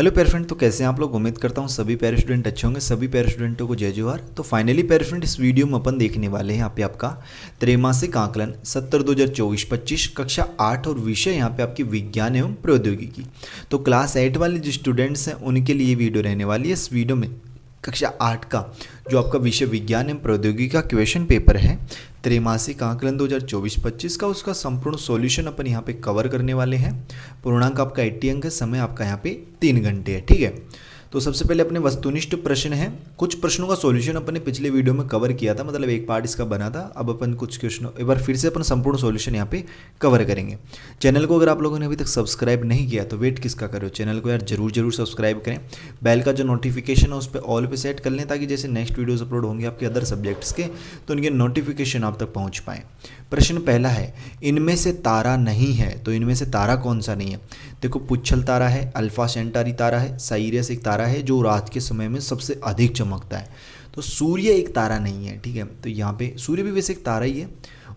Hello प्यारे friend, तो कैसे हैं आप लोग। उम्मीद करता हूँ सभी प्यारे स्टूडेंट अच्छे होंगे। सभी प्यारे स्टूडेंटों को जय जोहार। तो फाइनली प्यारे फ्रेंड, इस वीडियो में अपन देखने वाले हैं यहाँ पे आपका त्रैमासिक आकलन 70-2024-25 कक्षा 8 और विषय यहाँ पे आपकी विज्ञान एवं प्रौद्योगिकी। तो क्लास 8 वाले जो स्टूडेंट्स हैं उनके लिए वीडियो रहने वाली है। इस वीडियो में कक्षा 8 का जो आपका विषय विज्ञान एवं प्रौद्योगिकी का क्वेश्चन पेपर है त्रैमासिक आकलन 2024-25 का, उसका संपूर्ण सॉल्यूशन अपन यहाँ पे कवर करने वाले हैं। पूर्णांक आपका 80 अंक है, समय आपका यहाँ पे 3 घंटे है। ठीक है, तो सबसे पहले अपने वस्तुनिष्ठ प्रश्न है। कुछ प्रश्नों का सॉल्यूशन अपन ने पिछले वीडियो में कवर किया था, मतलब एक पार्ट इसका बना था। अब अपन कुछ क्वेश्चन एक बार फिर से अपन संपूर्ण सॉल्यूशन यहाँ पे कवर करेंगे। चैनल को अगर आप लोगों ने अभी तक सब्सक्राइब नहीं किया तो वेट किसका करो, चैनल को यार जरूर सब्सक्राइब करें। बेल का जो नोटिफिकेशन है उस पर ऑल पे सेट कर लें, ताकि जैसे नेक्स्ट वीडियोस अपलोड होंगे आपके अदर सब्जेक्ट्स के तो उनके नोटिफिकेशन आप तक पहुँच पाएँ। प्रश्न पहला है, इनमें से तारा नहीं है। तो इनमें से तारा कौन सा नहीं है। देखो, पुच्छल तारा है, अल्फा सेंटारी तारा है, साइरियस एक तारा है जो रात के समय में सबसे अधिक चमकता है। तो सूर्य एक तारा नहीं है। ठीक है, तो यहाँ पे सूर्य भी वैसे एक तारा ही है।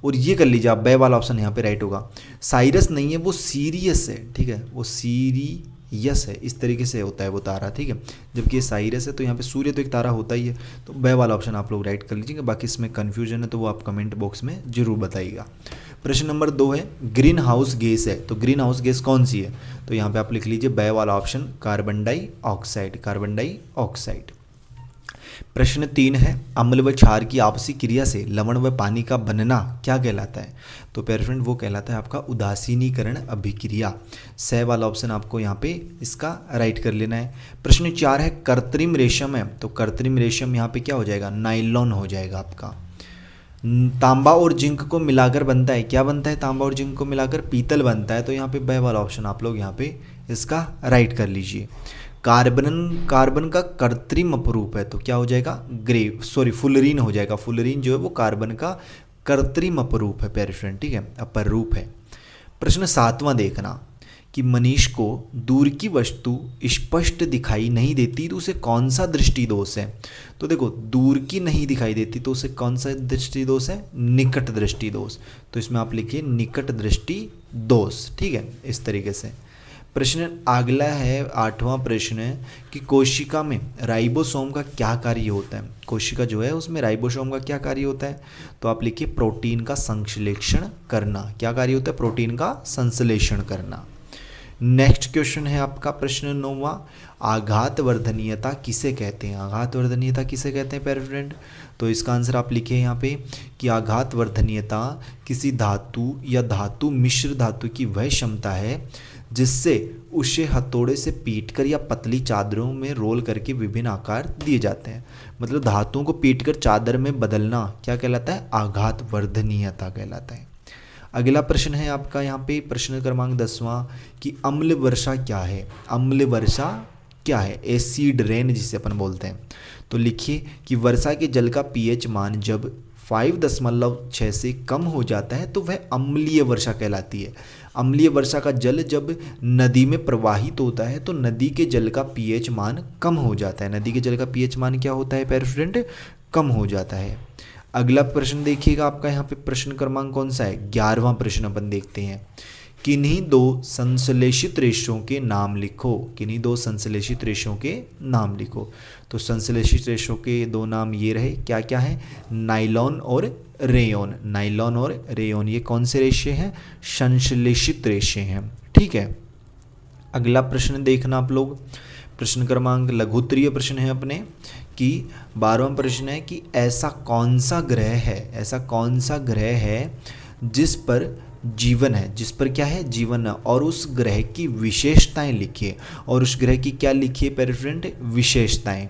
और ये कर लीजिए आप, बे वाला ऑप्शन यहाँ पे राइट होगा। साइरस नहीं है, वो सीरियस है। ठीक है, वो सीरियस है, इस तरीके से होता है वो तारा। ठीक है, जबकि ये साइरस है। तो यहाँ पे सूर्य तो एक तारा होता ही है, तो बे वाला ऑप्शन आप लोग राइट कर लीजिएगा। बाकी इसमें कन्फ्यूजन है तो वो आप कमेंट बॉक्स में जरूर बताइएगा। प्रश्न नंबर 2 है, ग्रीन हाउस गैस है। तो ग्रीन हाउस गैस कौन सी है। तो यहाँ पे आप लिख लीजिए बे वाला option, carbon dioxide, carbon dioxide. प्रश्न 3 है, अम्ल व क्षार की आपसी क्रिया से लवण व पानी का बनना क्या कहलाता है। तो प्यारे फ्रेंड, वो कहलाता है आपका उदासीनीकरण अभिक्रिया। से वाला ऑप्शन आपको यहाँ पे इसका राइट कर लेना है। प्रश्न 4 है, कृत्रिम रेशम है। तो कृत्रिम रेशम यहाँ पे क्या हो जाएगा, नाइलॉन हो जाएगा आपका। तांबा और जिंक को मिलाकर बनता है, क्या बनता है, तांबा और जिंक को मिलाकर पीतल बनता है। तो यहाँ पे बे वाला ऑप्शन आप लोग यहाँ पे इसका राइट कर लीजिए। कार्बन का कृत्रिम अपरूप है, तो क्या हो जाएगा, फुलरीन हो जाएगा। फुलरीन जो है वो कार्बन का कृत्रिम अपरूप है प्यारे फ्रेंड। ठीक है, अपर रूप है। प्रश्न 7वां देखना कि मनीष को दूर की वस्तु स्पष्ट दिखाई नहीं देती तो उसे कौन सा दृष्टि दोष है। तो देखो, दूर की नहीं दिखाई देती तो उसे कौन सा दृष्टि दोष है, निकट दृष्टि दोष। तो इसमें आप लिखिए निकट दृष्टि दोष। ठीक है, इस तरीके से। प्रश्न अगला है 8वां प्रश्न है कि कोशिका में राइबोसोम का क्या कार्य होता है। कोशिका जो है उसमें राइबोसोम का क्या कार्य होता है। तो आप लिखिए प्रोटीन का संश्लेषण करना। क्या कार्य होता है, प्रोटीन का संश्लेषण करना। नेक्स्ट क्वेश्चन है आपका प्रश्न 9वां, आघात वर्धनीयता किसे कहते हैं। आघात वर्धनीयता किसे कहते हैं प्यारे फ्रेंड। तो इसका आंसर आप लिखिए यहाँ पे कि आघात वर्धनीयता किसी धातु या धातु मिश्र धातु की वह क्षमता है जिससे उसे हथौड़े से पीटकर या पतली चादरों में रोल करके विभिन्न आकार दिए जाते हैं। मतलब धातुओं को पीटकर चादर में बदलना क्या कहलाता है, आघात वर्धनीयता कहलाता है। अगला प्रश्न है आपका यहाँ पे प्रश्न क्रमांक 10वां कि अम्ल वर्षा क्या है। अम्ल वर्षा क्या है, एसिड रेन जिसे अपन बोलते हैं। तो लिखिए कि वर्षा के जल का पीएच मान जब 5.6 से कम हो जाता है तो वह अम्लीय वर्षा कहलाती है। अम्लीय वर्षा का जल जब नदी में प्रवाहित होता है तो नदी के जल का पीएच मान कम हो जाता है। नदी के जल का पीएच मान क्या होता है प्यारे स्टूडेंट, कम हो जाता है। अगला प्रश्न देखिएगा आपका यहाँ पे प्रश्न क्रमांक कौन सा है, 11वां प्रश्न अपन देखते हैं। किन्हीं 2 संश्लेषित रेशों के नाम लिखो। किन्हीं 2 संश्लेषित रेशों के नाम लिखो। तो संश्लेषित रेशों के 2 नाम ये रहे, क्या क्या है, नाइलॉन और रेयोन। नाइलॉन और रेयोन ये कौन से रेशे हैं, संश्लेषित रेशे हैं। ठीक है, अगला प्रश्न देखना आप लोग। प्रश्न क्रमांक लघुत्तरीय प्रश्न है अपने कि 12वां प्रश्न है कि ऐसा कौन सा ग्रह है, ऐसा कौन सा ग्रह है जिस पर जीवन है, जिस पर क्या है, जीवन है। और उस ग्रह की विशेषताएं लिखिए। और उस ग्रह की क्या लिखिए प्यारे फ्रेंड, विशेषताएं।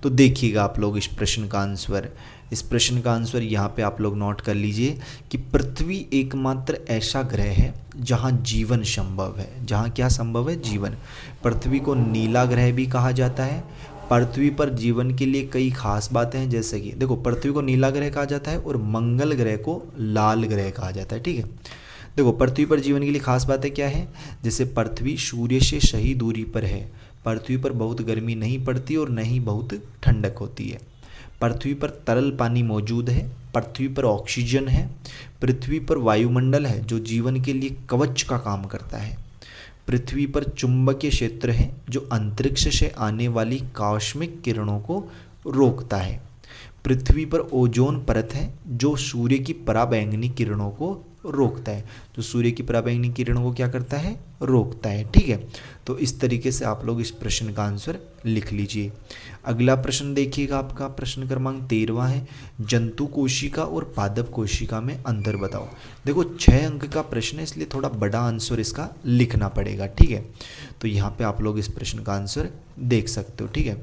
तो देखिएगा आप लोग इस प्रश्न का आंसर। इस प्रश्न का आंसर यहाँ पे आप लोग नोट कर लीजिए कि पृथ्वी एकमात्र ऐसा ग्रह है जहाँ जीवन संभव है। जहाँ क्या संभव है, जीवन। पृथ्वी को नीला ग्रह भी कहा जाता है। पृथ्वी पर जीवन के लिए कई खास बातें हैं, जैसे कि देखो, पृथ्वी को नीला ग्रह कहा जाता है और मंगल ग्रह को लाल ग्रह कहा जाता है। ठीक है, देखो पृथ्वी पर जीवन के लिए खास बातें क्या है, जैसे पृथ्वी सूर्य से सही दूरी पर है। पृथ्वी पर बहुत गर्मी नहीं पड़ती और न ही बहुत ठंडक होती है। पृथ्वी पर तरल पानी मौजूद है। पृथ्वी पर ऑक्सीजन है। पृथ्वी पर वायुमंडल है जो जीवन के लिए कवच का काम करता है। पृथ्वी पर चुंबकीय क्षेत्र है जो अंतरिक्ष से आने वाली कॉस्मिक किरणों को रोकता है। पृथ्वी पर ओजोन परत है जो सूर्य की पराबैंगनी किरणों को रोकता है, जो सूर्य की पराबैंगनी किरणों को क्या करता है, रोकता है। ठीक है, तो इस तरीके से आप लोग इस प्रश्न का आंसर लिख लीजिए। अगला प्रश्न देखिएगा, आपका प्रश्न क्रमांक 13 है, जंतु कोशिका और पादप कोशिका में अंतर बताओ। देखो 6 अंक का प्रश्न है, इसलिए थोड़ा बड़ा आंसर इसका लिखना पड़ेगा। ठीक है, तो यहाँ पे आप लोग इस प्रश्न का आंसर देख सकते हो। ठीक है,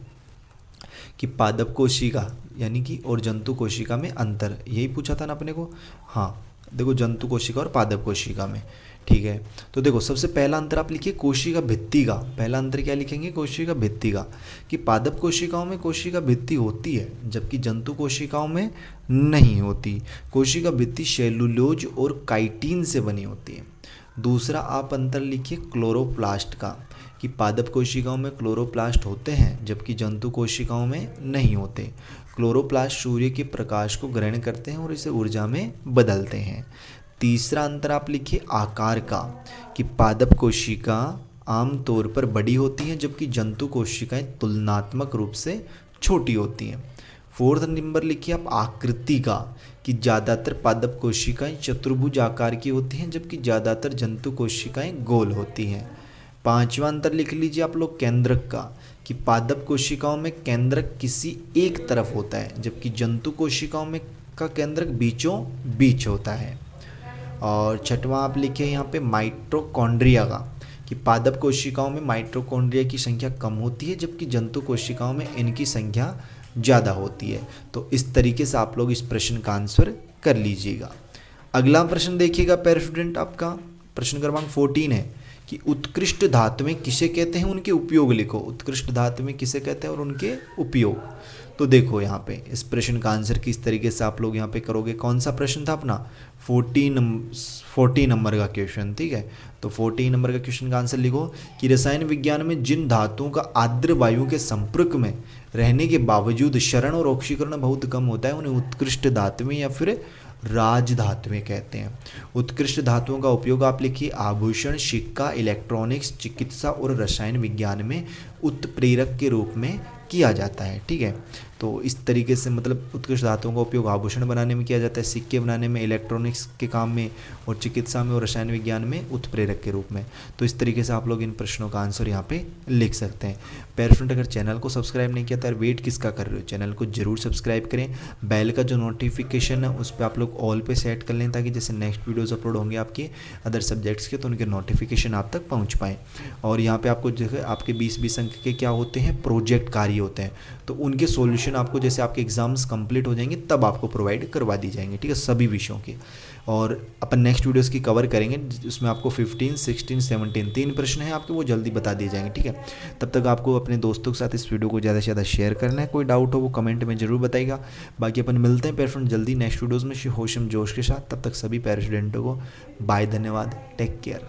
कि पादप कोशिका यानी कि और जंतु कोशिका में अंतर, यही पूछा था ना अपने को। हाँ देखो, जंतु कोशिका और पादप कोशिका में। ठीक है, तो देखो सबसे पहला अंतर आप लिखिए कोशिका भित्ति का। पहला अंतर क्या लिखेंगे, कोशिका भित्ति का, कि पादप कोशिकाओं में कोशिका भित्ति होती है जबकि जंतु कोशिकाओं में नहीं होती। कोशिका भित्ति सेलुलोज और काइटिन से बनी होती है। दूसरा आप अंतर लिखिए क्लोरोप्लास्ट का, कि पादप कोशिकाओं में क्लोरोप्लास्ट होते हैं जबकि जंतु कोशिकाओं में नहीं होते। क्लोरोप्लास्ट सूर्य के प्रकाश को ग्रहण करते हैं और इसे ऊर्जा में बदलते हैं। तीसरा अंतर आप लिखिए आकार का, कि पादप कोशिका आमतौर पर बड़ी होती हैं जबकि जंतु कोशिकाएं तुलनात्मक रूप से छोटी होती हैं। फोर्थ नंबर लिखिए आप आकृति का, कि ज़्यादातर पादप कोशिकाएं चतुर्भुज आकार की होती हैं जबकि ज़्यादातर जंतु कोशिकाएं गोल होती हैं। पांचवा अंतर लिख लीजिए आप लोग केंद्रक का, कि पादप कोशिकाओं में केंद्रक किसी एक तरफ होता है जबकि जंतु कोशिकाओं में का केंद्रक बीचों बीच होता है। और छठवां आप लिखिए यहाँ पे माइटोकॉन्ड्रिया का, कि पादप कोशिकाओं में माइटोकॉन्ड्रिया की संख्या कम होती है जबकि जंतु कोशिकाओं में इनकी संख्या ज़्यादा होती है। तो इस तरीके से आप लोग इस प्रश्न का आंसर कर लीजिएगा। अगला प्रश्न देखिएगा पैर स्टूडेंट, आपका प्रश्न क्रमांक 14 है, कि उत्कृष्ट धातुएं किसे कहते हैं, उनके उपयोग लिखो। उत्कृष्ट धातुएं किसे कहते हैं और उनके उपयोग। तो देखो यहाँ पे इस प्रश्न का आंसर किस तरीके से आप लोग यहाँ पे करोगे। कौन सा प्रश्न था अपना, 40 नंबर का क्वेश्चन। ठीक है, तो 40 नंबर का क्वेश्चन का आंसर लिखो, कि रसायन विज्ञान में जिन धातुओं का आर्द्र वायु के संपर्क में रहने के बावजूद क्षरण और ऑक्सीकरण बहुत कम होता है उन्हें उत्कृष्ट धातुएं या फिर राज धातुएं कहते हैं। उत्कृष्ट धातुओं का उपयोग आप लिखिए आभूषण, सिक्का, इलेक्ट्रॉनिक्स, चिकित्सा और रसायन विज्ञान में उत्प्रेरक के रूप में किया जाता है। ठीक है, तो इस तरीके से मतलब उत्कृष्ट धातुओं का उपयोग आभूषण बनाने में किया जाता है, सिक्के बनाने में, इलेक्ट्रॉनिक्स के काम में, और चिकित्सा में और रसायन विज्ञान में उत्प्रेरक के रूप में। तो इस तरीके से आप लोग इन प्रश्नों का आंसर यहाँ पे लिख सकते हैं। पैर स्टूडेंट अगर चैनल को सब्सक्राइब नहीं किया तो यार वेट किसका कर रहे हो, चैनल को जरूर सब्सक्राइब करें। बेल का जो नोटिफिकेशन है उस पर आप लोग ऑल पे सेट कर लें ताकि जैसे नेक्स्ट वीडियोज़ अपलोड होंगे आपके अदर सब्जेक्ट्स के तो उनके नोटिफिकेशन आप तक पहुँच पाएँ। और यहाँ पर आपको जो है आपके 20-20 अंक के क्या होते हैं, प्रोजेक्ट कार्य होते हैं, तो उनके सॉल्यूशन आपको जैसे आपके एग्जाम्स कंप्लीट हो जाएंगे तब आपको प्रोवाइड करवा दी जाएंगे। ठीक है, सभी विषयों के। और अपन नेक्स्ट वीडियोस की कवर करेंगे उसमें आपको 15, 16, 17 3 प्रश्न हैं आपके, वो जल्दी बता दिए जाएंगे। ठीक है, तब तक आपको अपने दोस्तों के साथ इस वीडियो को ज़्यादा से ज़्यादा शेयर करना है। कोई डाउट हो वो कमेंट में जरूर बताइएगा। बाकी अपन मिलते हैं पैर फ्रेंड जल्दी नेक्स्ट वीडियोज़ में होशम जोश के साथ। तब तक सभी पैर स्टूडेंटों को बाय, धन्यवाद, टेक केयर।